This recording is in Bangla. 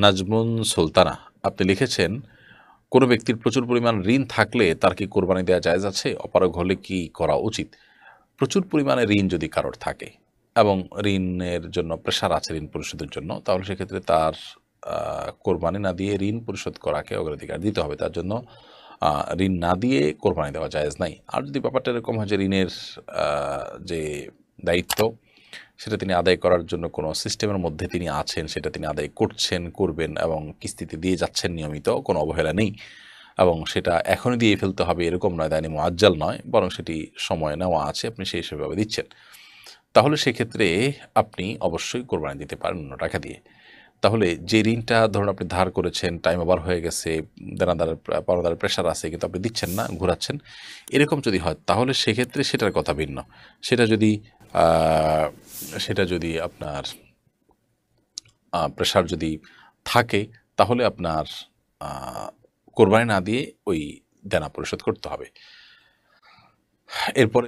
নাজমুন সুলতানা আপনি লিখেছেন, কোনো ব্যক্তির প্রচুর পরিমাণ ঋণ থাকলে তার কি কোরবানি দেওয়া জায়েজ আছে? অপারগ হলে কি করা উচিত? প্রচুর পরিমাণে ঋণ যদি কারোর থাকে এবং ঋণের জন্য প্রেশার আছে ঋণ পরিশোধের জন্য, তাহলে সেক্ষেত্রে তার কোরবানি না দিয়ে ঋণ পরিশোধ করাকে অগ্রাধিকার দিতে হবে। তার জন্য ঋণ না দিয়ে কোরবানি দেওয়া জায়েজ নাই। আর যদি ব্যাপারটা এরকম হয় যে ঋণের যে দায়িত্ব সেটা তিনি আদায় করার জন্য কোনো সিস্টেমের মধ্যে তিনি আছেন, সেটা তিনি আদায় করছেন, করবেন এবং কিস্তিতে দিয়ে যাচ্ছেন নিয়মিত, কোনো অবহেলা নেই এবং সেটা এখনই দিয়ে ফেলতে হবে এরকম নয়, দায়নি মুআজ্জাল নয়, বরং সেটি সময় নেওয়া আছে, আপনি সেই হিসেবে দিচ্ছেন। তাহলে সেক্ষেত্রে আপনি অবশ্যই কোরবানি দিতে পারেন অন্য টাকা দিয়ে। তাহলে যে ঋণটা ধরুন আপনি ধার করেছেন, টাইম ওভার হয়ে গেছে, দেনাদারের পাওনাদারের প্রেশার আছে কিন্তু আপনি দিচ্ছেন না, ঘুরাচ্ছেন, এরকম যদি হয় তাহলে সেক্ষেত্রে সেটার কথা ভিন্ন। সেটা যদি আ সেটা যদি আপনার প্রেশার যদি থাকে তাহলে আপনার আ কোরবানি না দিয়ে ওই দেনা পরিশোধ করতে হবে। এরপরে